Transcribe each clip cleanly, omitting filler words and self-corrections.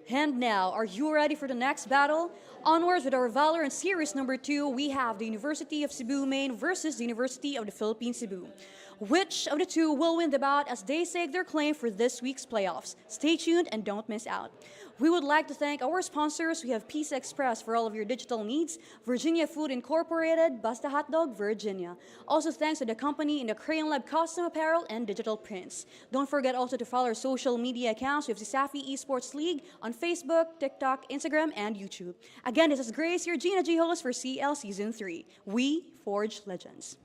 And now, are you ready for the next battle? Onwards with our Valorant Series number 2, we have the University of Cebu main versus the University of the Philippines Cebu. Which of the two will win the bout as they stake their claim for this week's playoffs? Stay tuned and don't miss out. We would like to thank our sponsors. We have Pizza Express for all of your digital needs, Virginia Food Incorporated, Basta Hot Dog, Virginia. Also thanks to the company in the Crayon Lab Custom Apparel and Digital Prints. Don't forget also to follow our social media accounts. We have CESAFI Esports League on Facebook, TikTok, Instagram, and YouTube. Again, this is Grace, your Gina G host for CL Season 3. We forge legends.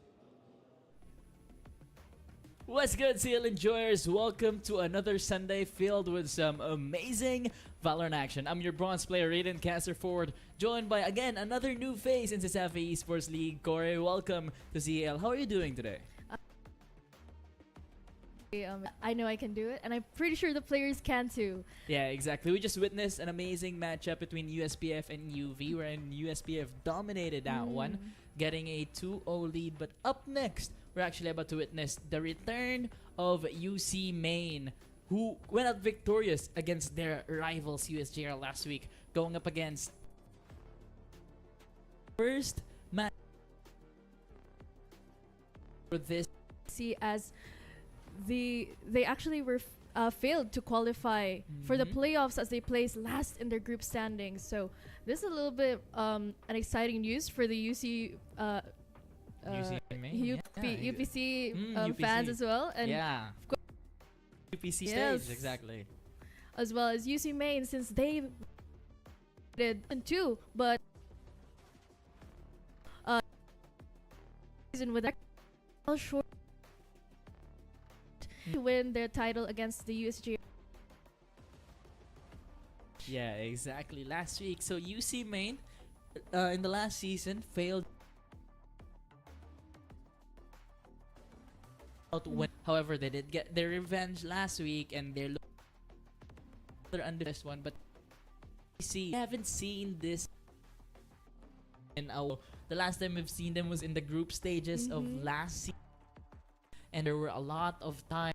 What's good, CL enjoyers? Welcome to another Sunday filled with some amazing Valorant action. I'm your bronze player, Raiden Caster Forward, joined by, again, another new face in CESAFI Esports League. Corey, welcome to CL. How are you doing today? I know I can do it, and I'm pretty sure the players can too. Yeah, exactly. We just witnessed an amazing matchup between USPF and UV, wherein USPF dominated that one, getting a 2-0 lead. But up next, we're actually about to witness the return of UC Main, who went out victorious against their rivals USJR last week, going up against first match for this. See, as they actually were failed to qualify for the playoffs as they placed last in their group standings. So this is a little bit an exciting news for the UCMN, UPC UPC fans as well, and of course, UPC yes, stage, exactly. as well as UC Main, since they did two, but season with a short to win their title against the USG. Yeah, exactly. Last week, so UC Main in the last season failed out when, however, they did get their revenge last week, and they're under this one. But we haven't seen this in our. The last time we've seen them was in the group stages of last season, and there were a lot of time.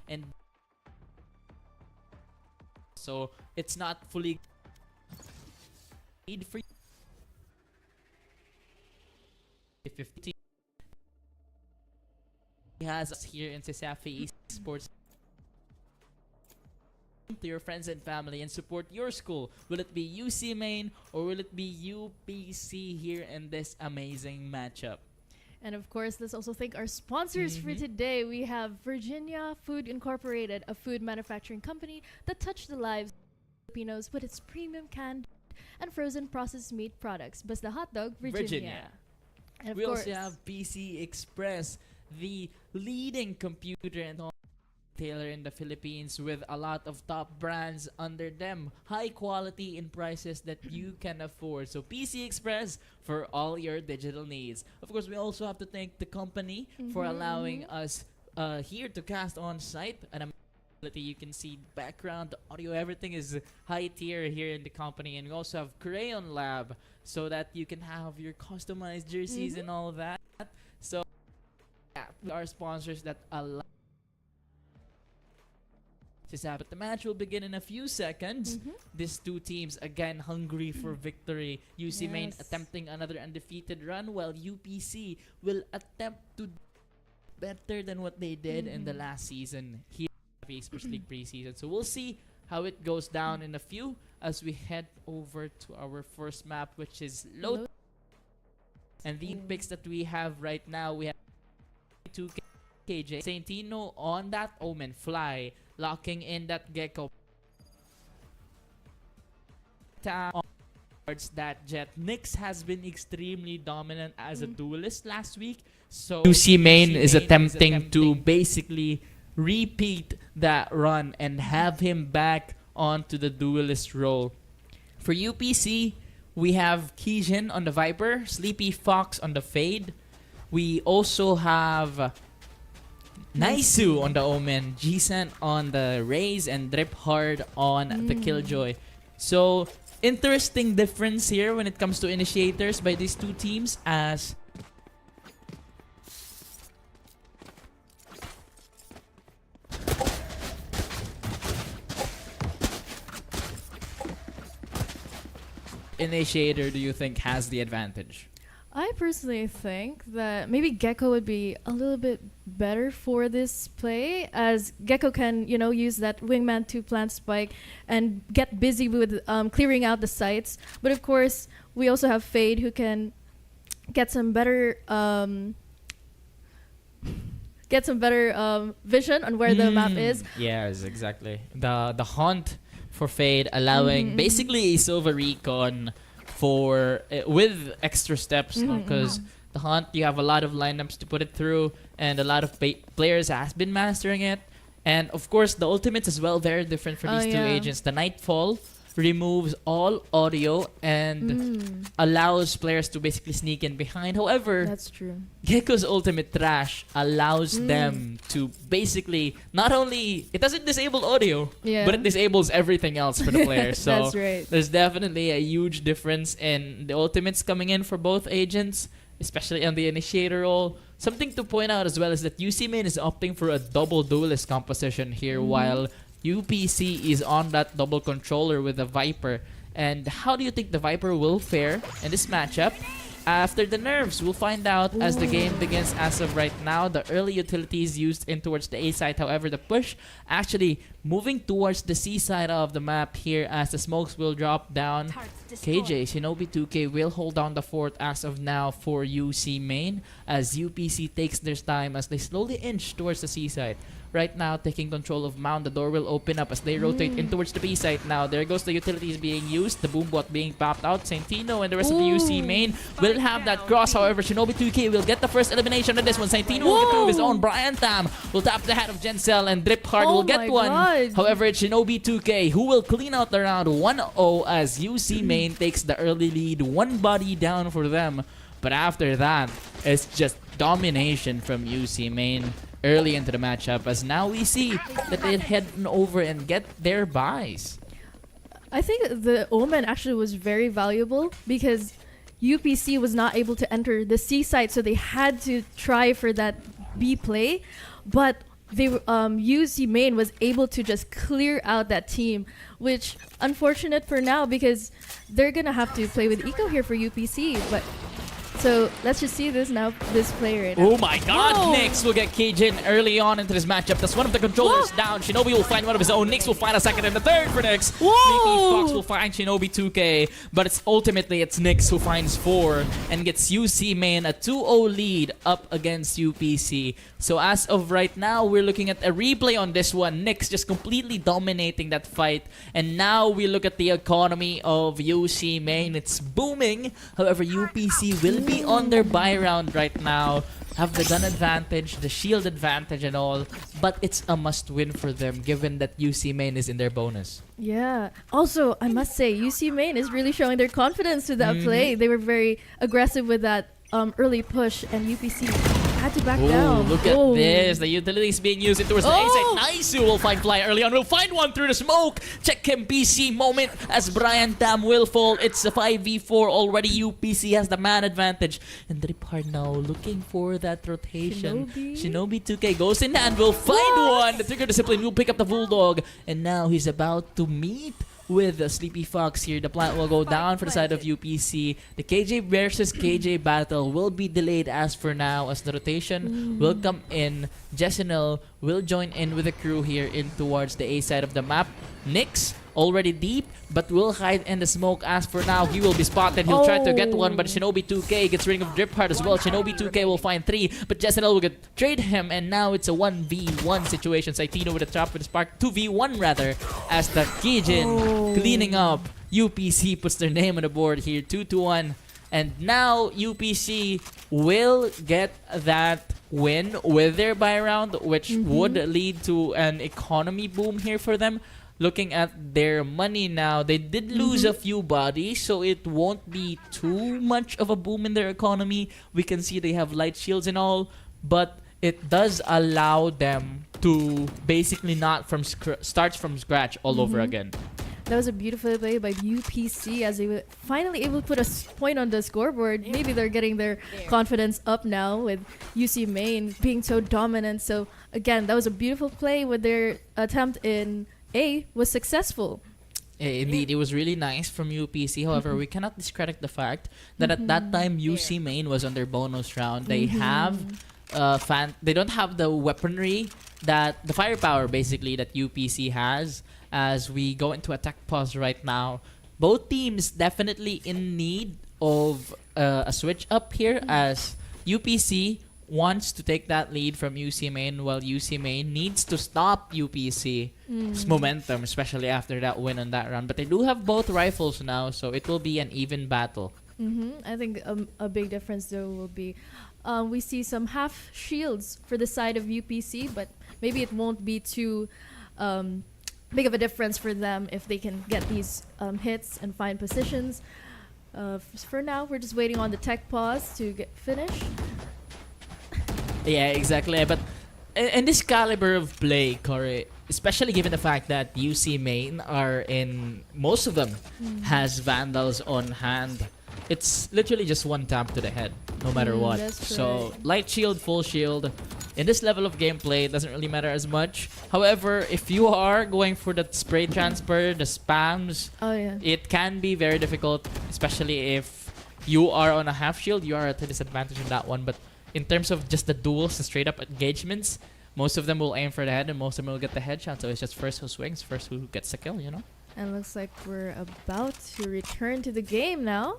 And so it's not fully need for 50. He has us here in CESAFI Esports. To your friends and family and support your school. Will it be UC Main or will it be UPC here in this amazing matchup? And of course, let's also thank our sponsors for today. We have Virginia Food Incorporated, a food manufacturing company that touched the lives of Filipinos with its premium canned and frozen processed meat products. Basta Hot Dog, Virginia. And of We course, also have PC Express, the leading computer and retailer in the Philippines with a lot of top brands under them. High quality in prices that you can afford. So PC Express for all your digital needs. Of course, we also have to thank the company for allowing us here to cast on site. And you can see background, audio, everything is high tier here in the company. And we also have Crayon Lab so that you can have your customized jerseys and all that. So yeah, our sponsors that allow. But the match will begin in a few seconds. These two teams again hungry for victory. UC Main attempting another undefeated run, while UPC will attempt to do better than what they did in the last season here at the Esports League preseason. So we'll see how it goes down in a few as we head over to our first map, which is Low. And the picks that we have right now, we have 2 KJ Saintino on that Omen Fly, locking in that Gecko towards that Jet. Nyx has been extremely dominant as a duelist last week, so UC Main is attempting to basically repeat that run and have him back onto the duelist role. For UPC, we have Kijin on the Viper, Sleepy Fox on the Fade. We also have Naisu on the Omen, Jisan on the Raze, and Drip Hard on the Killjoy. So, interesting difference here when it comes to initiators by these two teams, as initiator do you think has the advantage? I personally think that maybe Gecko would be a little bit better for this play, as Gecko can, use that wingman to plant spike and get busy with clearing out the sites. But of course, we also have Fade, who can get some better vision on where the map is. Yes, exactly. The hunt for Fade, allowing basically a silver recon for with extra steps, because the hunt, you have a lot of lineups to put it through, and a lot of players has been mastering it. And of course, the ultimates as well, very different for these two agents. The Nightfall removes all audio and allows players to basically sneak in behind. However, That's true. Gecko's ultimate trash allows them to basically, not only it doesn't disable audio, Yeah. but it disables everything else for the players. So That's right. there's definitely a huge difference in the ultimates coming in for both agents, especially on the initiator role. Something to point out as well is that UCMN is opting for a double duelist composition here, while UPC is on that double controller with the Viper. And how do you think the Viper will fare in this matchup? After the nerfs, we'll find out as the game begins. As of right now, the early utilities used in towards the A side. However, the push actually moving towards the C side of the map here, as the smokes will drop down. KJ, Shinobi 2K will hold down the fort as of now for UC main, as UPC takes their time as they slowly inch towards the C side. Right now, taking control of Mound. The door will open up as they rotate in towards the B side now. There goes the utilities being used. The boom bot being popped out. Santino and the rest of the UC main will have that cross. However, Shinobi 2K will get the first elimination on this one. Santino will get through his own. Brian Tam will tap the head of Gencel, and Driphard will get one. However, it's Shinobi 2K who will clean out the round 1-0 as UC main takes the early lead. One body down for them. But after that, it's just domination from UC main early into the matchup, as now we see that they head over and get their buys. I think the Omen actually was very valuable because UPC was not able to enter the C site, so they had to try for that B play. But they UC main was able to just clear out that team, which unfortunate for now because they're gonna have to play with Eco here for UPC. But so let's just see this now. This player right now. Oh my god, Nyx will get KJ early on into this matchup. That's one of the controllers down. Shinobi will find one of his own. Nyx will find a second and a third for Nyx. Sneaky Fox will find Shinobi 2K, but it's Nyx who finds 4 and gets UC main a 2-0 lead up against UPC. So as of right now, we're looking at a replay on this one. Nyx just completely dominating that fight. And now we look at the economy of UC main. It's booming. However, UPC will be on their buy round right now, have the gun advantage, the shield advantage and all, but it's a must win for them given that UC main is in their bonus. Yeah. Also, I must say, UC main is really showing their confidence with that play. They were very aggressive with that early push, and UPC had to back down. Look at this. The utilities being used towards the A side. Nice. Will find Fly early on. Will find one through the smoke. Check him PC moment as Brian Tam will fall. It's a 5v4 already. UPC has the man advantage. And Driphard now looking for that rotation. Shinobi 2K goes in and will find one. The Trigger Discipline will pick up the Bulldog. And now he's about to meet with the Sleepy Fox here. The plant will go down for the side of UPC. The KJ versus KJ battle will be delayed as for now, as the rotation will come in. Jessinel will join in with the crew here in towards the A side of the map. Nyx already deep, but will hide in the smoke. As for now, he will be spotted. He'll try to get one, but Shinobi 2K gets ring of Driphard as well. Shinobi 2K will find 3, but Jessinel will get trade him, and now it's a 1v1 situation. Saitino with a trap with a spark, 2v1 rather, as the Kijin cleaning up. UPC puts their name on the board here, 2-1. And now UPC will get that win with their buy round, which would lead to an economy boom here for them. Looking at their money now, they did lose a few bodies, so it won't be too much of a boom in their economy. We can see they have light shields and all, but it does allow them to basically not start from scratch all over again. That was a beautiful play by UPC as they were finally able to put a point on the scoreboard. Maybe they're getting their confidence up now with UC main being so dominant. So again, that was a beautiful play with their attempt in A was successful. Indeed, it was really nice from UPC. However, we cannot discredit the fact that at that time UCMN was on their bonus round. They have they don't have the weaponry that the firepower basically that UPC has. As we go into attack pause right now, both teams definitely in need of a switch up here as UPC wants to take that lead from UCMN while UCMN needs to stop UPC's momentum, especially after that win on that round. But they do have both rifles now, so it will be an even battle. I think a big difference though will be we see some half shields for the side of UPC, but maybe it won't be too big of a difference for them if they can get these hits and find positions. For now, we're just waiting on the tech pause to get finished. Yeah, exactly. But in this caliber of play, Corey, especially given the fact that UC main are in, most of them has Vandals on hand, it's literally just one tap to the head, no matter what. So, right. light shield, full shield. In this level of gameplay, it doesn't really matter as much. However, if you are going for the spray transfer, the spams, it can be very difficult, especially if you are on a half shield. You are at a disadvantage in that one. But in terms of just the duels, the straight up engagements, most of them will aim for the head and most of them will get the headshot. So it's just first who swings, first who gets the kill, you know? And looks like we're about to return to the game now.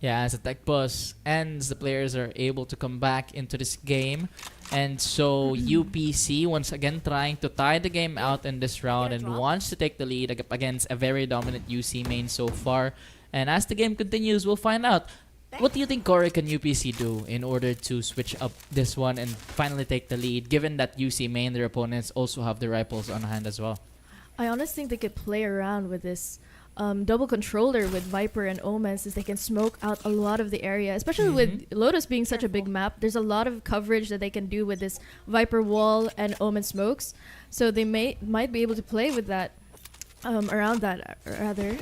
Yeah, as the tech pause ends, the players are able to come back into this game. And so UPC once again trying to tie the game out in this round and wants to take the lead against a very dominant UC main so far. And as the game continues, we'll find out. What do you think, Corey, can UPC do in order to switch up this one and finally take the lead, given that UC main, their opponents, also have the rifles on hand as well? I honestly think they could play around with this double controller with Viper and Omen, since they can smoke out a lot of the area, especially with Lotus being such a big map. There's a lot of coverage that they can do with this Viper wall and Omen smokes, so they might be able to play with that around that rather.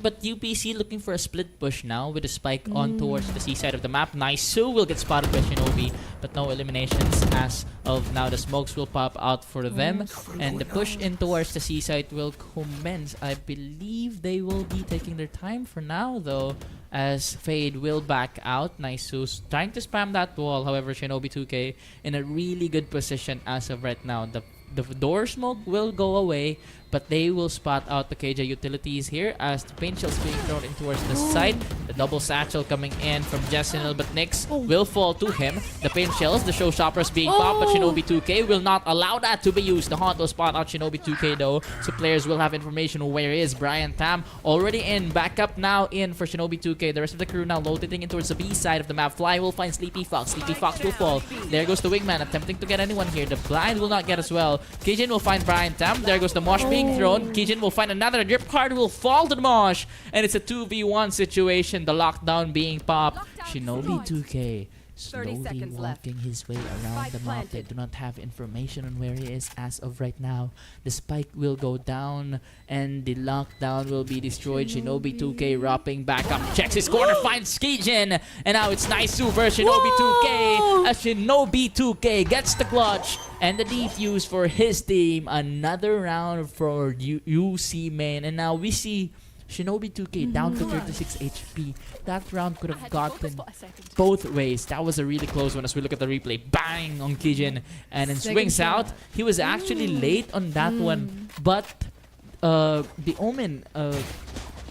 But UPC looking for a split push now with a spike on towards the seaside of the map. Nice-Su will get spotted by Shinobi, but no eliminations as of now. The smokes will pop out for them, and the push in towards the seaside will commence. I believe they will be taking their time for now, though, as Fade will back out. Nice-Su's trying to spam that wall. However, Shinobi 2K in a really good position as of right now. The door smoke will go away, but they will spot out the KJ utilities here as the paint shells being thrown in towards the side. The double satchel coming in from Jessinil, but Nyx will fall to him. The paint shells, the showstoppers being popped, but Shinobi 2K will not allow that to be used. The Haunt will spot out Shinobi 2K though, so players will have information where is Brian Tam already in. Back up now in for Shinobi 2K. The rest of the crew now rotating in towards the B side of the map. Fly will find Sleepy Fox. Sleepy Fox will fall. There goes the wingman attempting to get anyone here. The blind will not get as well. Kijin will find Brian Tam. There goes the mosh being thrown. Kijin will find another. Drip card will fall to the mosh. And it's a 2v1 situation. The lockdown being popped. Shinobi 2K slowly walking his way around the map. They do not have information on where he is as of right now. The spike will go down and the lockdown will be destroyed. Shinobi 2K wrapping back up. Checks his corner, finds Kijin. And now it's Nice-Su versus Shinobi 2K. As Shinobi 2K gets the clutch and the defuse for his team. Another round for UC main. And now we see Shinobi 2K down to 36 HP. That round could have gotten both ways. That was a really close one as we look at the replay. Bang on Kijin. And then swings out. He was actually late on that one. But the Omen,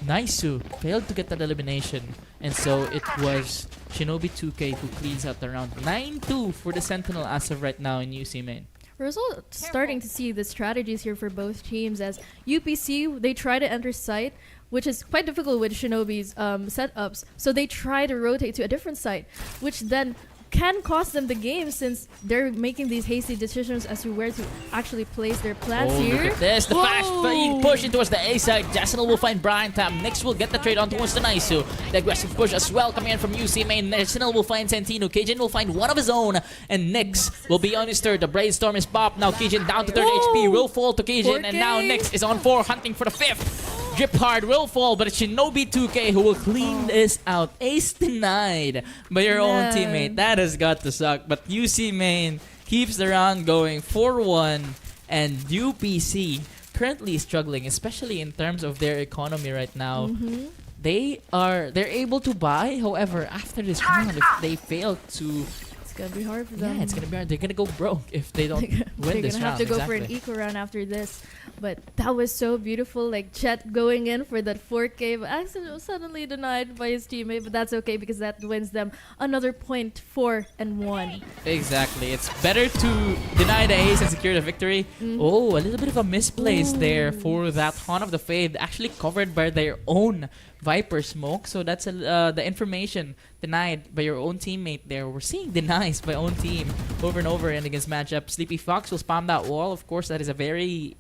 Nice-Su, failed to get that elimination. And so it was Shinobi 2K who cleans out the round. 9-2 for the Sentinel as of right now in UC main. We're also starting to see the strategies here for both teams, as UPC, they try to enter site, which is quite difficult with Shinobi's setups. So they try to rotate to a different site, which then can cost them the game, since they're making these hasty decisions as to where to actually place their plans here. Look at this. The fast being pushed towards the A side. Jessinil will find Brian Tam. Nyx will get the trade on towards the Nice-Su. The aggressive push as well coming in from UC main. Jessinil will find Santino. Kijin will find one of his own. And Nyx will be on his third. The Brainstorm is popped. Now Kijin down to 30 HP. Will fall to Kijin. And now Nyx is on 4, hunting for the 5th. Drip hard will fall, but it's Shinobi 2K who will clean this out. Ace denied by your own teammate. That has got to suck. But UC main keeps the round going 4-1, and UPC currently struggling, especially in terms of their economy right now. Mm-hmm. They're able to buy. However, after this round, if they fail to, It's gonna be hard for them. yeah, it's gonna be hard. They're gonna go broke if they don't They're win this gonna have round. to go for an Exactly. eco round after this. But that was so beautiful. Like Chet going in for that 4K, but accidentally suddenly denied by his teammate. But that's okay because that wins them another point, 4-1. Exactly. It's better to deny the ace and secure the victory. Oh, a little bit of a misplace there for that Haunt of the Fade, actually covered by their own Viper smoke. So that's the information denied by your own teammate there. We're seeing denies by own team over and over and against matchup. Sleepy Fox will spam that wall. Of course, that is a very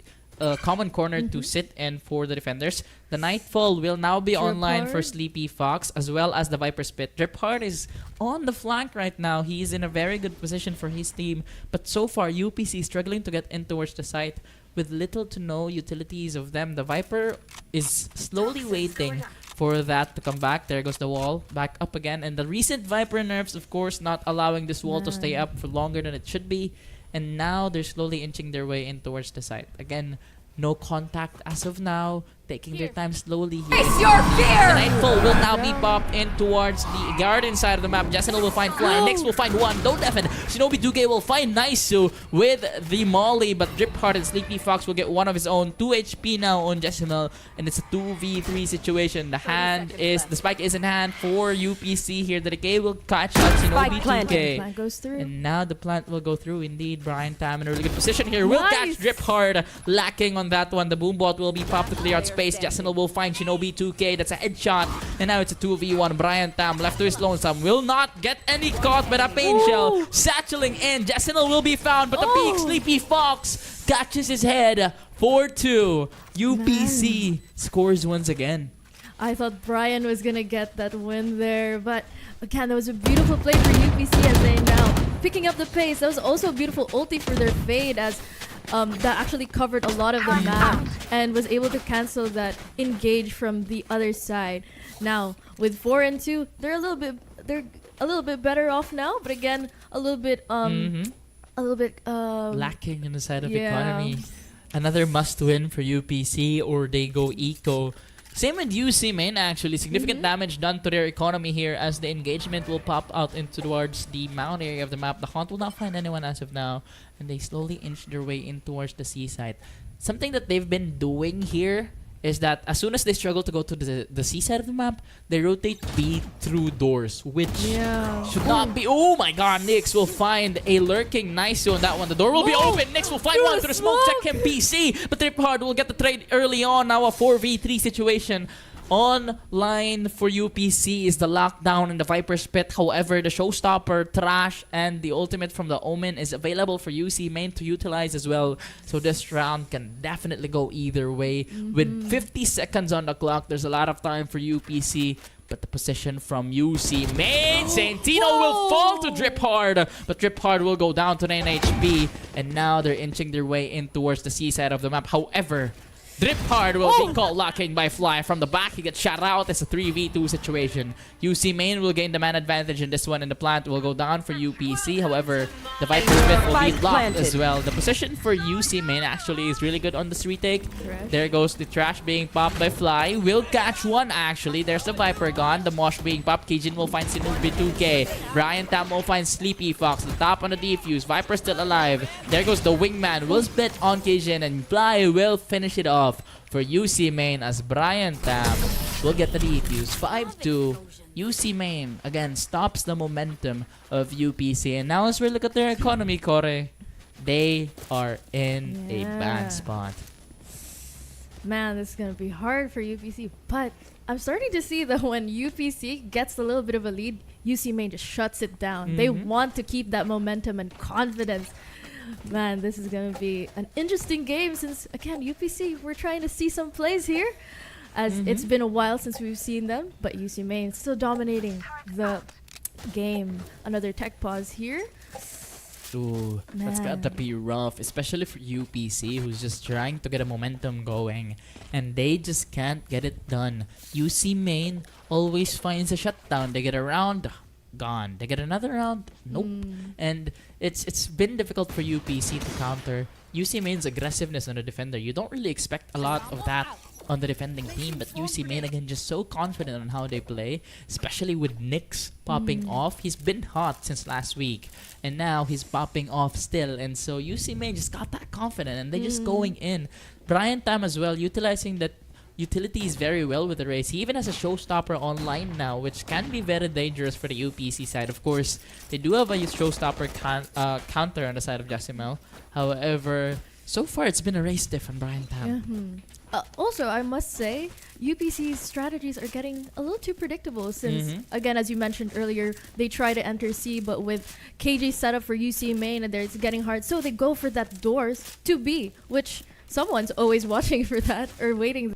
common corner to sit in for the defenders. The Nightfall will now be online for Sleepy Fox as well as the Viper Spit. Driphard is on the flank right now. He's in a very good position for his team. But so far, UPC is struggling to get in towards the site with little to no utilities of them. The Viper is slowly waiting for that to come back. There goes the wall back up again. And the recent Viper nerfs, of course, not allowing this wall to stay up for longer than it should be. And now they're slowly inching their way in towards the site. Again, no contact as of now. Taking their time slowly here. Face your fear! The Nightfall will now be popped in towards the garden side of the map. Jasenal will find Fly. Nyx will find one. Don't deafen. Shinobi Duge will find Naisu with the Molly. But Driphard and Sleepy Fox will get one of his own. 2 HP now on Jasenal. And it's a 2v3 situation. The spike is in hand for UPC here. The Decay will catch out Shinobi Duge. Plant goes through. And now the plant will go through. Indeed, Brian Tam in a really good position here. Will catch Driphard. Lacking on that one. The Boombot will be popped to clear out space. Jasenal will find Shinobi 2K. That's a headshot. And now it's a 2v1. Brian Tam left to his lonesome. Will not get any caught by the pain shell. Satcheling in. Jasenal will be found. But the peak Sleepy Fox catches his head. 4-2. UPC scores once again. I thought Brian was gonna get that win there, but again, that was a beautiful play for UPC as they now picking up the pace. That was also a beautiful ulti for their Fade as that actually covered a lot of the map and was able to cancel that engage from the other side. Now with 4 and 2, they're a little bit better off now, but again, a little bit lacking in the side of economy. Another must win for UPC or they go eco. Same with UCMN actually. Significant damage done to their economy here as the engagement will pop out into towards the mount area of the map. The Haunt will not find anyone as of now. And they slowly inch their way in towards the seaside. Something that they've been doing here is that as soon as they struggle to go to the seaside of the map, they rotate B through doors, which should not be. Oh my god, Nyx will find a lurking nice on that one. The door will be open. Nyx will find one through the smoke. Check him PC, but Driphard will get the trade early on. Now a 4v3 situation. Online for UPC is the lockdown and the Viper Spit. However, the Showstopper, Trash, and the ultimate from the Omen is available for UCMN to utilize as well. So this round can definitely go either way. With 50 seconds on the clock, there's a lot of time for UPC. But the position from UCMN, Santino will fall to Driphard. But Driphard will go down to 9 HP. And now they're inching their way in towards the seaside of the map. However, Driphard will be caught locking by Fly from the back. He gets shot out. It's a 3v2 situation. UCMN will gain the man advantage in this one, and the plant will go down for UPC. However, the Viper Smith will be blocked as well. The position for UCMN actually is really good on this retake. There goes the Trash being popped by Fly. Will catch one actually. There's the Viper gone. The Mosh being popped. Kijin will find Sinubi 2K. Brian Tam will find Sleepy Fox. The top on the defuse. Viper still alive. There goes the Wingman. Will split on Kijin, and Fly will finish it off for UCMN as Brian Tam will get the defuse. 5-2. UCMN again stops the momentum of UPC. And now as we look at their economy, Kore, they are in a bad spot. Man, this is gonna be hard for UPC, but I'm starting to see that when UPC gets a little bit of a lead, UCMN just shuts it down. They want to keep that momentum and confidence. Man, this is going to be an interesting game since, again, UPC, we're trying to see some plays here as it's been a while since we've seen them, but UCMN still dominating the game. Another tech pause here. Ooh, that's got to be rough, especially for UPC, who's just trying to get a momentum going, and they just can't get it done. UCMN always finds a shutdown. They get around gone. They get another round, nope. And it's been difficult for UPC to counter UC Main's aggressiveness on the defender. You don't really expect a lot of that on the defending team, but UC Main again just so confident on how they play, especially with Nyx popping off. He's been hot since last week, and now he's popping off still, and so UC Main just got that confident, and they just going in. Brian Tam as well, utilizing that utilities very well with the race. He even has a showstopper online now, which can be very dangerous for the UPC side. Of course, they do have a showstopper counter on the side of Jasimel. However, so far it's been a race diff on Brian Tam. Also, I must say, UPC's strategies are getting a little too predictable since, again, as you mentioned earlier, they try to enter C, but with KJ set up for UC Main and it's getting hard, so they go for that doors to B, which someone's always watching for that or waiting.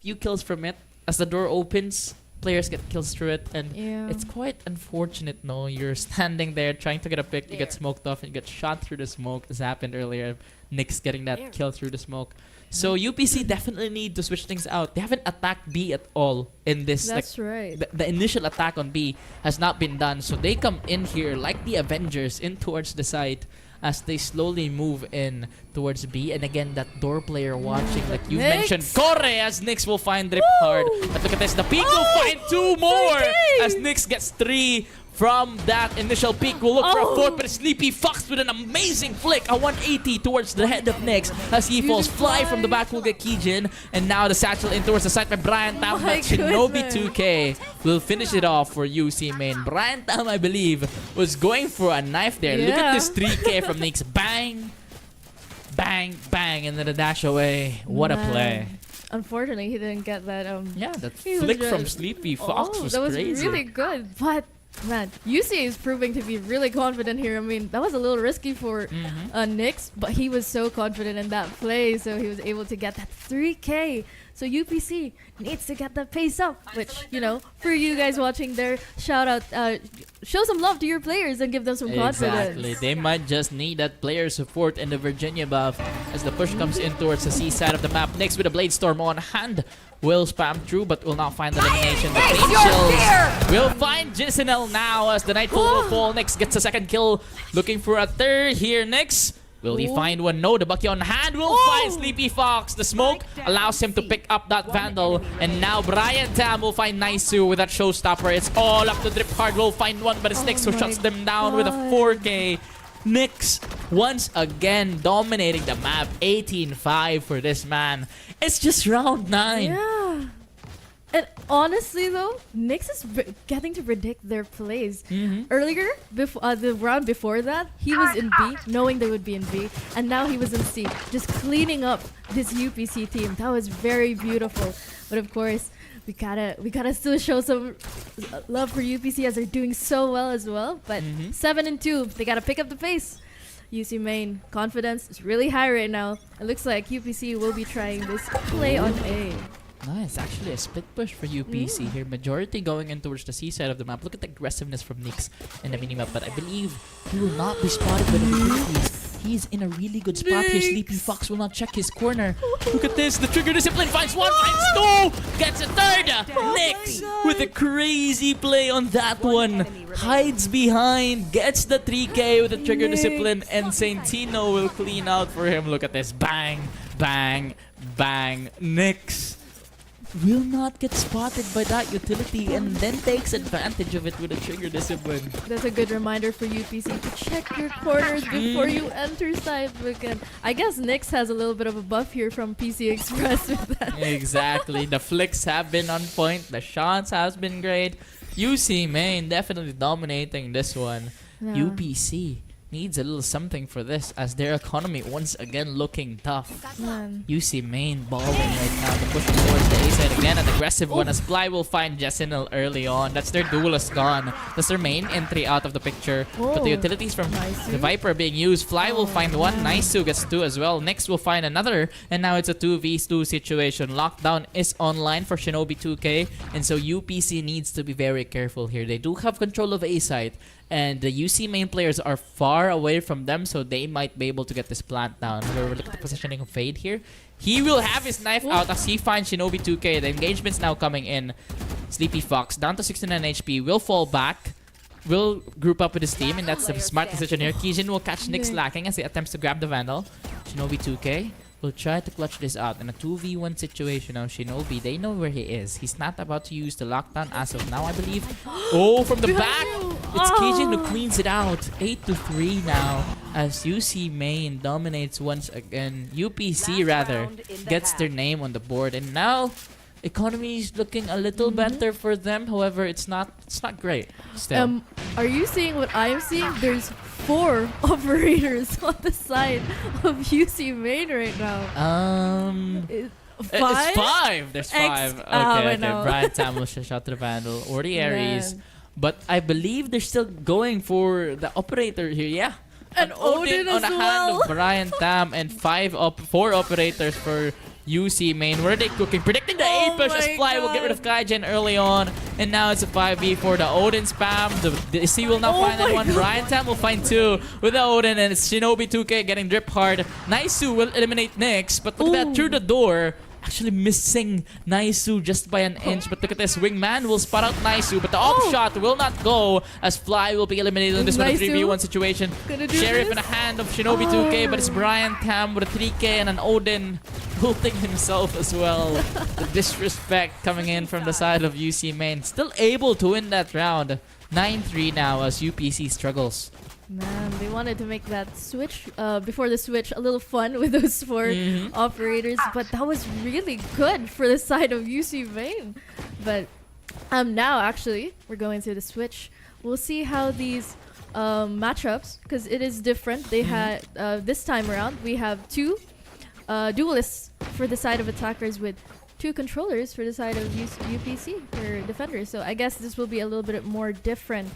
Few kills from it. As the door opens, players get kills through it, and Yeah. it's quite unfortunate. No, you're standing there trying to get a pick, you get smoked off, and you get shot through the smoke. This happened earlier. Nyx getting that kill through the smoke. So UPC definitely need to switch things out. They haven't attacked B at all in this. That's right. The initial attack on B has not been done, so they come in here like the Avengers in towards the site as they slowly move in towards B. And again, that door player watching, like you mentioned, Corre, as Nyx will find Drip hard. But look at this, the peak will find 2 more as Nyx gets 3 from that initial peak. We'll look for a 4th, but Sleepy Fox with an amazing flick, a 180 towards the head of Nyx as he falls. Fly from the back will get Kijin, and now the satchel in towards the side by Brian Tam. My Shinobi goodness. 2K will finish it off for UC Main. Brian Tam, I believe, was going for a knife there. Look at Yeah. this 3K from Nyx. Bang, bang, bang, and then the dash away. What a play. Unfortunately, he didn't get that. Yeah, that He was flick just- from Sleepy Fox was that was crazy. really good. But man, UCA is proving to be really confident here. I mean, that was a little risky for Nyx, but he was so confident in that play, so he was able to get that 3K. So UPC needs to get that pace up, which, you know, for you guys watching there, shout out, show some love to your players and give them some confidence. Exactly. They might just need that player support in the Virginia buff as the push comes in towards the C side of the map. Nyx with a Blade Storm on hand. Will spam through, but will not find elimination. The Pain Chills will find Jisenel now as the Nightfall will fall. Nyx gets a 2nd kill. Looking for a 3rd here. Nyx. Will he find one? No, the Bucky on hand will find Sleepy Fox. The smoke allows him to pick up that Vandal. And now Brian Tam will find Naisu with that showstopper. It's all up to Drip Hard. Will find one, but it's Nyx who shuts them down with a 4K. Nyx once again dominating the map. 18-5 for this man. It's just round 9. Yeah. And honestly, though, Nyx is getting to predict their plays. Earlier, the round before that, he was in B, knowing they would be in B, and now he was in C, just cleaning up this UPC team. That was very beautiful. But of course, we gotta still show some love for UPC as they're doing so well as well. But 7-2, they gotta pick up the pace. UC Main confidence is really high right now. It looks like UPC will be trying this play on A. Nice, actually a split push for UPC here. Majority going in towards the C side of the map. Look at the aggressiveness from Nyx in the minimap, but I believe he will not be spotted by the Blitzies. He's in a really good spot here. Sleepy Fox will not check his corner. Look at this, the trigger discipline finds 1, finds 2, gets a 3rd. Nyx with a crazy play on that one. Hides behind, gets the 3K with the trigger discipline, and Saintino will clean out for him. Look at this, bang, bang, bang. Nyx will not get spotted by that utility and then takes advantage of it with a trigger discipline. That's a good reminder for UPC to check your corners before you enter side again. I guess Nyx has a little bit of a buff here from PC Express with that. Exactly. The flicks have been on point. The shots has been great. UC Main definitely dominating this one. Yeah. UPC needs a little something for this as their economy once again looking tough. Man. UC main balling right now. The push towards the A side again. An aggressive one as Fly will find Jessinel early on. That's their duelist gone. That's their main entry out of the picture. But the utilities from the Viper being used. Fly will find one. Naisu gets two as well. Next will find another. And now it's a 2v2 situation. Lockdown is online for Shinobi 2K. And so UPC needs to be very careful here. They do have control of A side. And the UC main players are far away from them, so they might be able to get this plant down. We're looking at the positioning of Fade here. He will have his knife out as he finds Shinobi 2K. The engagement's now coming in. Sleepy Fox down to 69 HP. Will fall back. Will group up with his team, and that's the smart decision here. Kijin will catch Nick slacking as he attempts to grab the Vandal. Shinobi 2K will try to clutch this out in a 2v1 situation. Now Shinobi, they know where he is. He's not about to use the lockdown as of now, I believe. Oh, from the back! It's Kijin who cleans it out. 8-3 now as UC main dominates once again. UPC rather gets their name on the board, and now economy is looking a little better for them. However, it's not great still. Are you seeing what I'm seeing? There's 4 operators on the side of UC main right now. It's 5. There's 5. Okay. no. Brian Tam will shot to the Vandal or the Ares. But I believe they're still going for the operator here. Yeah. And Odin on as the hand well. of Brian Tam and 4 operators for UC main. What are they cooking? Predicting the A push as Fly will get rid of Kaijin early on. And now it's a 5v for the Odin spam. The C will now find that one. Brian Tam will find 2 with the Odin, and it's Shinobi 2K getting drip hard. Naisu will eliminate Nyx, but look at that through the door. Actually missing Naisu just by an inch, but look at this. Wingman will spot out Naisu, but the off shot will not go as Fly will be eliminated in this one, a 3v1 situation. Sheriff in the hand of Shinobi 2K, but it's Brian Tam with a 3k and an Odin ulting himself as well. The disrespect coming in from the side of UC main. Still able to win that round. 9-3 now as UPC struggles. Man, they wanted to make that switch, before the switch, a little fun with those 4 operators, but that was really good for the side of UC main. But now, actually, we're going to the switch. We'll see how these matchups, because it is different. They had, this time around, we have 2 duelists for the side of attackers with 2 controllers for the side of UPC for defenders. So I guess this will be a little bit more different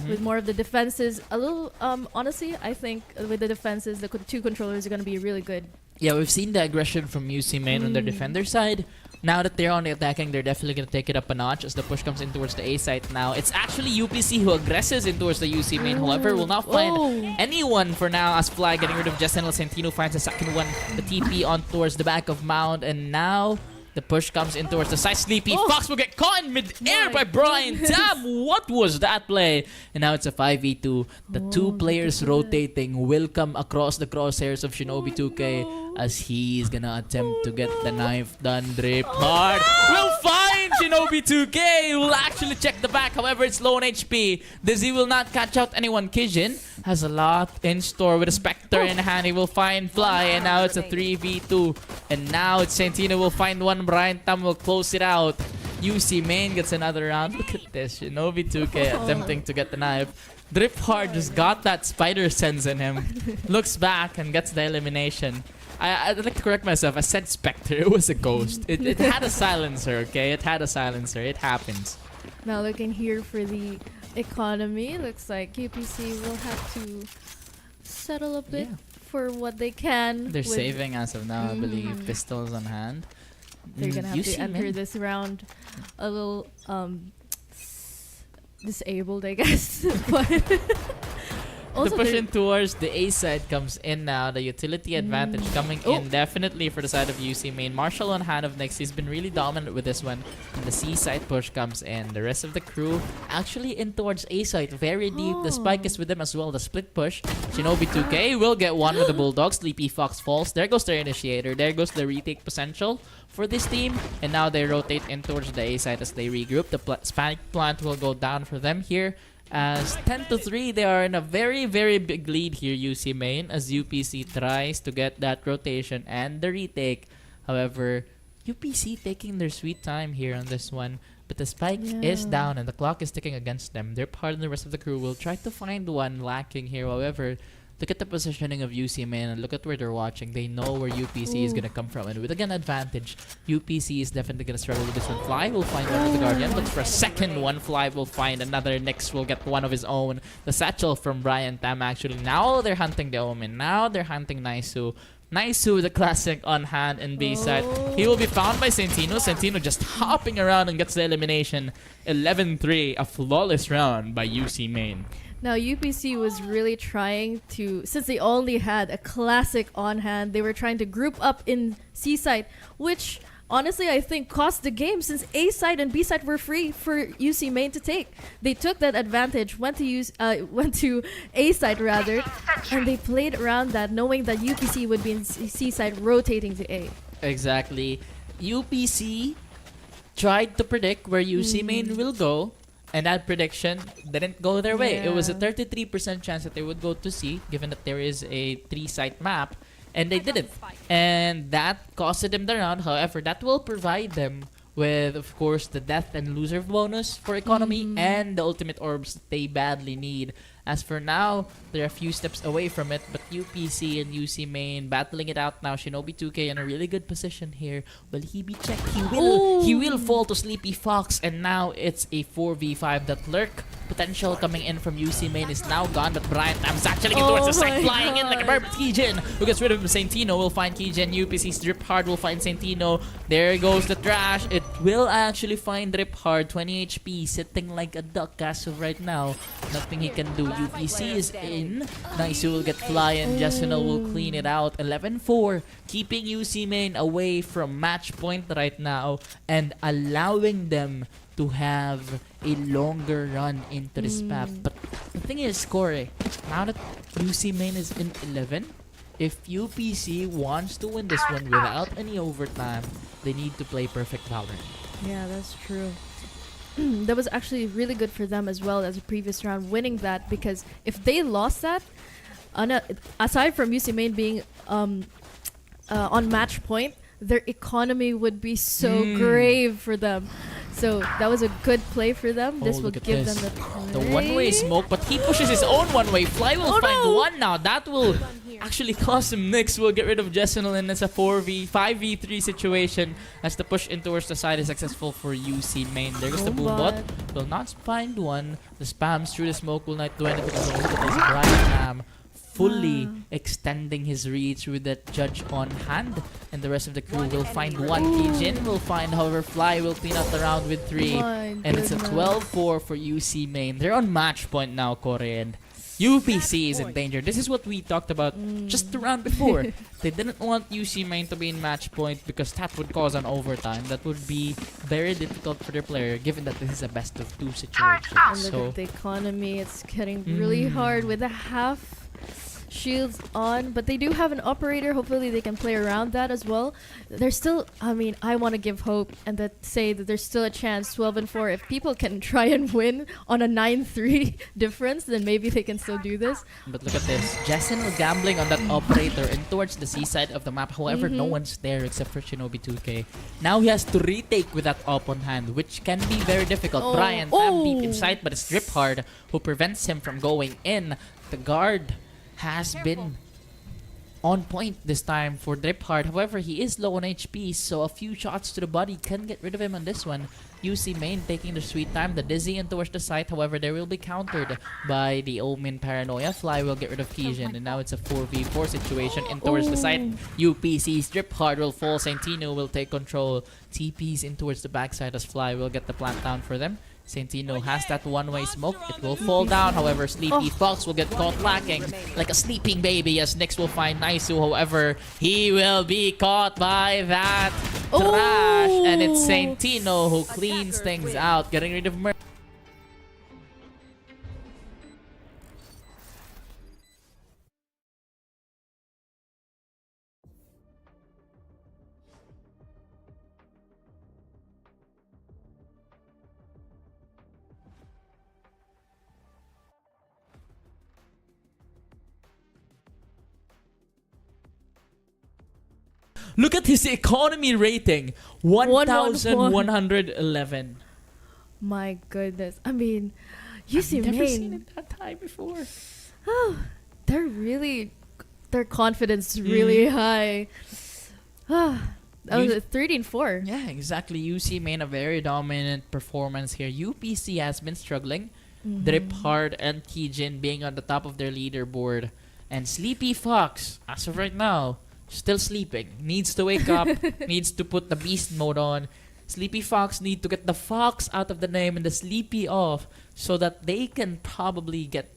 with more of the defenses. A little, honestly, I think with the defenses, the 2 controllers are going to be really good. Yeah, we've seen the aggression from UC main on their defender side. Now that they're on the attacking, they're definitely going to take it up a notch as the push comes in towards the A site now. It's actually UPC who aggresses in towards the UC main. However, will not find anyone for now as Fly getting rid of Jessinel. Santino finds the second one. The TP on towards the back of Mount, and now the push comes in towards the side. Sleepy Fox will get caught in mid-air by Brian Tam. What was that play? And now it's a 5v2. The 2 players rotating will come across the crosshairs of Shinobi 2K as he's gonna attempt to get the knife done. Drip hard. Will find Shinobi 2K. Will actually check the back. However, it's low on HP. Dizzy will not catch out anyone. Kijin has a lot in store with a Spectre in hand. He will find Fly, and now it's a 3v2. And now it's Santino will find one. Brian Tam will close it out. UC main gets another round. Look at this. Shinobi 2K attempting to get the knife. Drip hard just got that spider sense in him. Looks back and gets the elimination. I'd like to correct myself. I said Spectre. It was a ghost. It had a silencer, okay? It had a silencer. It happens. Now looking here for the economy, looks like UPC will have to settle a bit for what they can. They're saving as of now, I believe. Pistols on hand. They're gonna have to enter this round a little disabled, I guess. But the push in towards the A side comes in now. The utility advantage coming in definitely for the side of UC main. Marshall on hand of Nyx. He's been really dominant with this one. And the C side push comes in. The rest of the crew actually in towards A side. Very deep. The spike is with them as well. The split push. Shinobi 2K will get one with the Bulldog. Sleepy Fox falls. There goes their initiator. There goes the retake potential for this team. And now they rotate in towards the A side as they regroup. The Spanic plant will go down for them here. As 10-3, they are in a very, very big lead here, UC main, as UPC tries to get that rotation and the retake. However, UPC taking their sweet time here on this one. But the spike is down and the clock is ticking against them. Their part and the rest of the crew will try to find one lacking here. However, look at the positioning of UCMN and look at where they're watching. They know where UPC is gonna come from, and with again advantage, UPC is definitely gonna struggle with this one. Fly will find one of the Guardian. Looks for a second one. Fly will find another. Nyx will get one of his own. The satchel from Brian Tam actually. Now they're hunting the Omen. Now they're hunting Naisu. Naisu, the classic on hand in B side. He will be found by Sentino. Sentino just hopping around and gets the elimination. 11-3, a flawless round by UC Main. Now, UPC was really trying to, since they only had a classic on hand, they were trying to group up in C side, which honestly I think cost the game since A side and B side were free for UC Main to take. They took that advantage, went to A side rather, and they played around that, knowing that UPC would be in C side, rotating to A. Exactly. UPC tried to predict where UC Main will go, and that prediction didn't go their way. It was a 33% chance that they would go to C, given that there is a 3-site map, and they didn't. And that costed them the round. However, that will provide them with, of course, the death and loser bonus for economy and the ultimate orbs that they badly need. As for now, they're a few steps away from it, but UPC and UC Main battling it out now. Shinobi 2K in a really good position here. Will he be checked? He will fall to Sleepy Fox, and now it's a 4v5. That lurk potential coming in from UC Main is now gone, but Brian Tam's actually towards the side, flying in like a bird. Kijin, who gets rid of him. Sentino will find Kijin. UPC's Drip Hard will find Sentino. There goes the trash. It will actually find Drip Hard. 20 HP, sitting like a duck as of right now. Nothing he can do. UPC is in. Naisu will get fly and Jesino will clean it out. 11-4, keeping UC Main away from match point right now and allowing them to have a longer run into this map. But the thing is, Corey, now that UC Main is in 11, if UPC wants to win this one without any overtime, they need to play perfect Valorant. Yeah, that's true. That was actually really good for them as well as a previous round, winning that, because if they lost that, aside from UC Main being on match point, their economy would be so grave for them. So that was a good play for them. This will give them the one-way smoke, but he pushes his own one-way. Fly will find one now. That will actually cost him. Nyx will get rid of Jessinal, and it's a 5v3 situation as the push in towards the side is successful for UC Main. There goes the Boombot. Will not find one. The spams through the smoke will not do anything. Look at this Brian Ham fully extending his reach with that judge on hand, and the rest of the crew will find one. Kijin will find, however, Fly will clean up the round with 3, and it's a 12-4 for UC Main. They're on match point now, Corey, and UPC is in danger. This is what we talked about just the round before. They didn't want UC Main to be in match point because that would cause an overtime. That would be very difficult for their player, given that this is a best of 2 situation. And look at the economy. It's getting really hard with a half shields on, but they do have an operator. Hopefully they can play around that as well. There's still, I mean, I want to give hope and that say that there's still a chance. 12-4, if people can try and win on a 9-3 difference, then maybe they can still do this. But look at this, Jessen was gambling on that operator and towards the seaside of the map. However, no one's there except for Shinobi 2K. Now he has to retake with that op on hand, which can be very difficult. Brian Tam deep inside, but it's Drip Hard who prevents him from going in. The guard has been on point this time for Drip Hard. However, he is low on HP, so a few shots to the body can get rid of him on this one. UC Main taking the sweet time, the dizzy and towards the site. However, they will be countered by the Omen Paranoia. Fly will get rid of Kijin, and now it's a 4v4 situation in towards the site. UPC's Drip Hard will fall. Sentino will take control. TP's in towards the backside as Fly will get the plant down for them. Sentino has that one-way smoke. It will fall down. However, Sleepy Fox will get caught lacking like a sleeping baby as Nyx will find Naisu. However, he will be caught by that trash. And it's Sentino who cleans things out, getting rid of Mer. Look at his economy rating, 1,111. My goodness. I mean, UC I've never Main. seen it that high before. Oh, their confidence is really high. That was 13-4. Yeah, exactly. UCMN a very dominant performance here. UPC has been struggling. Drip Hard and Kijin being on the top of their leaderboard. And Sleepy Fox, as of right now, still sleeping. Needs to wake up. Needs to put the beast mode on. Sleepy Fox need to get the fox out of the name and the sleepy off so that they can probably get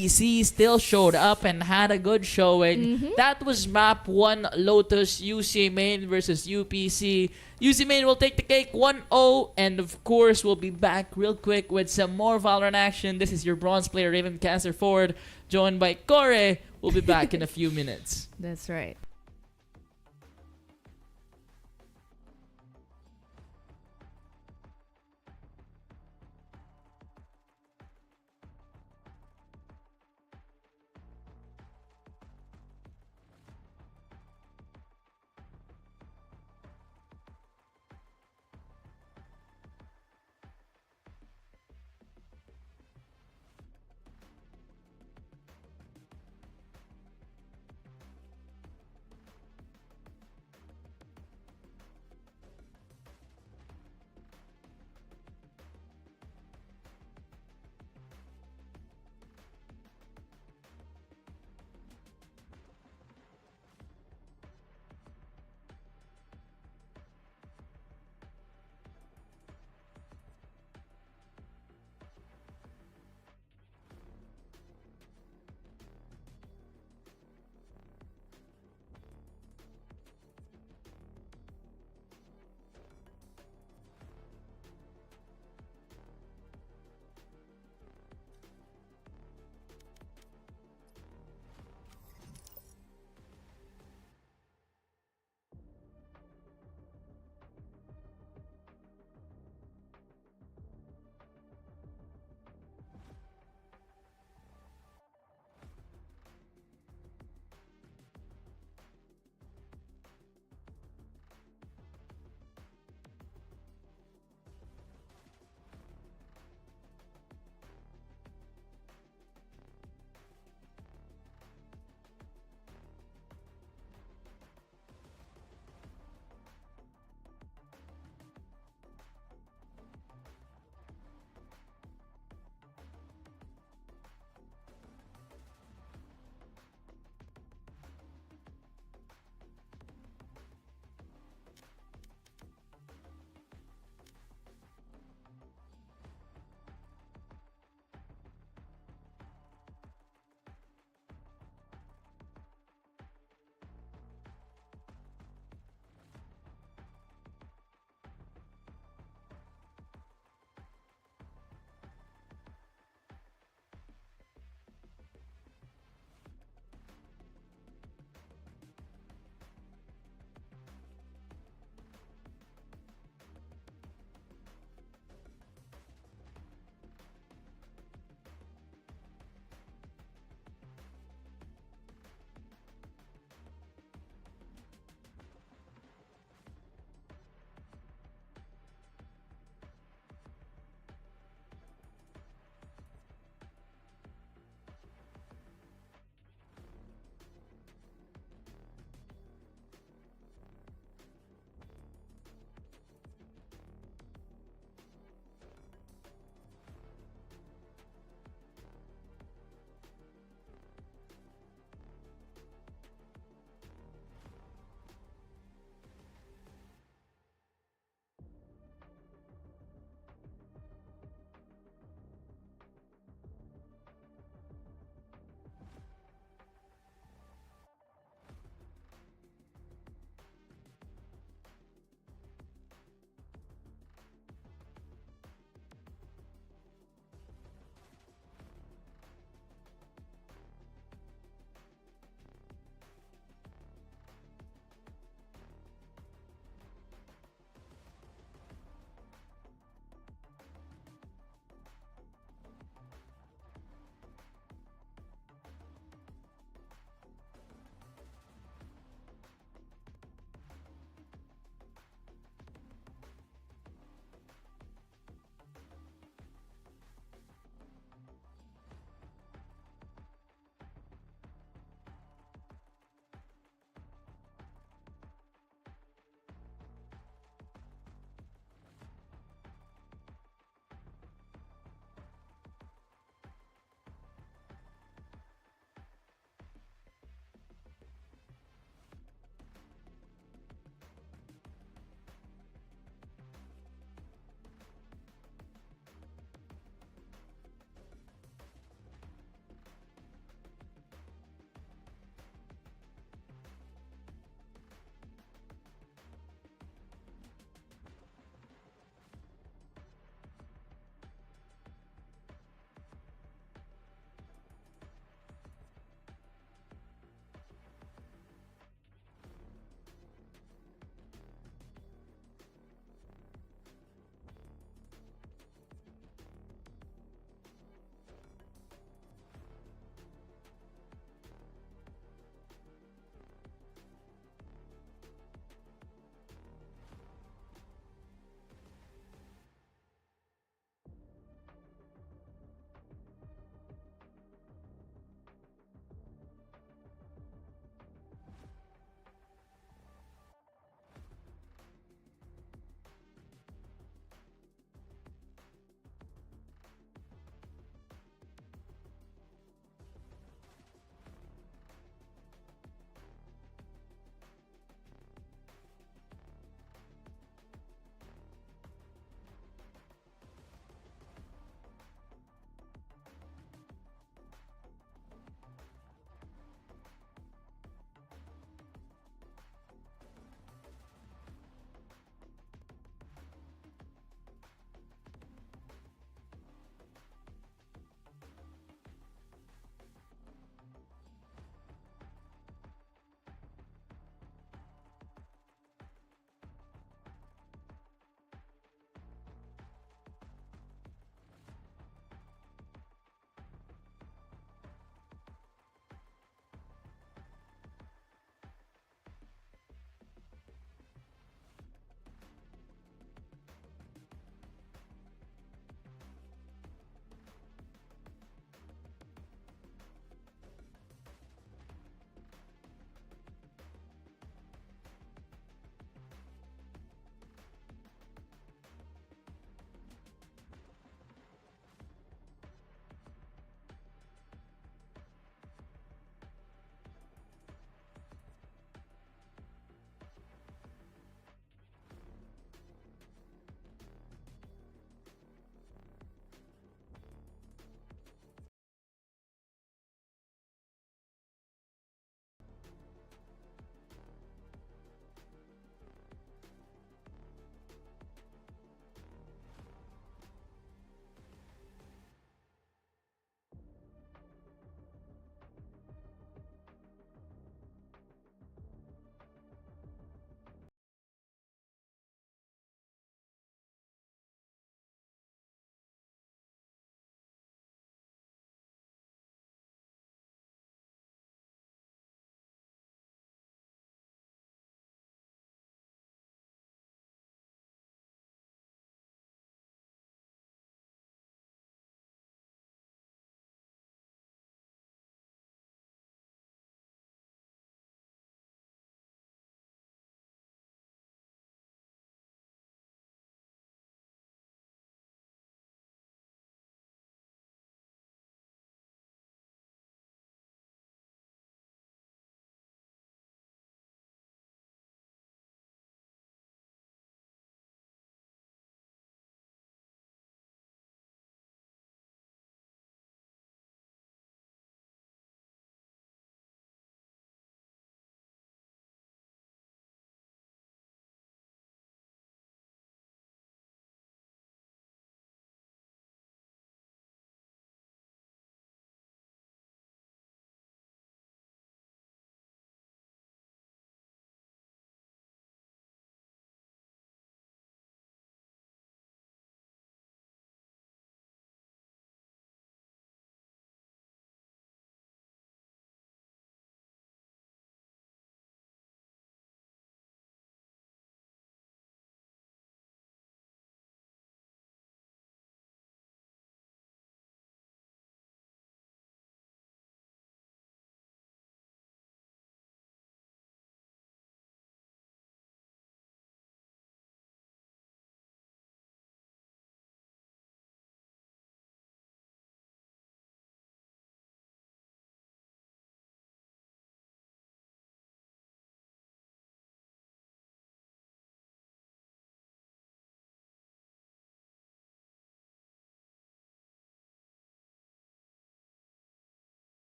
PC still showed up and had a good showing. That was map 1 Lotus UCMN versus UPC. UCMN will take the cake 1-0, and of course we'll be back real quick with some more Valorant action. This is your bronze player Raven Cancer Ford, joined by Corey. We'll be back in a few minutes. That's right.